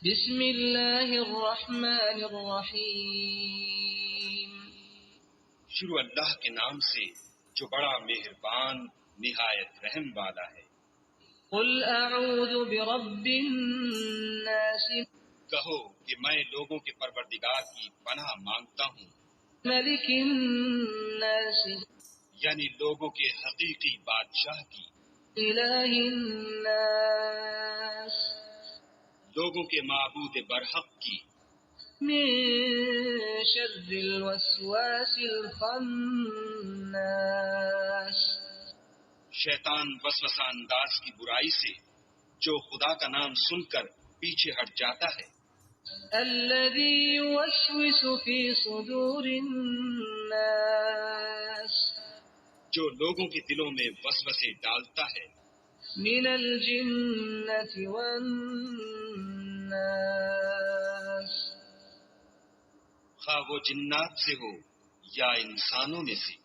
بسم اللہ الرحمن الرحیم شروع اللہ کے نام سے جو بڑا مہربان نہایت رحم والا ہے۔ قل اعوذ برب الناس کہو کہ میں لوگوں کے پروردگار کی پناہ مانگتا ہوں، ملک الناس یعنی لوگوں کے حقیقی بادشاہ کی، الہ الناس لوگوں کے معبود برحق کی، من شر الوسواس الخناس شیطان وسوسہ انداز کی برائی سے جو خدا کا نام سن کر پیچھے ہٹ جاتا ہے، الذي يوسوس في صدور الناس جو لوگوں کے دلوں میں وسوسے ڈالتا ہے، من الجنة والناس خواہ وہ جنات سے ہو یا انسانوں میں سے۔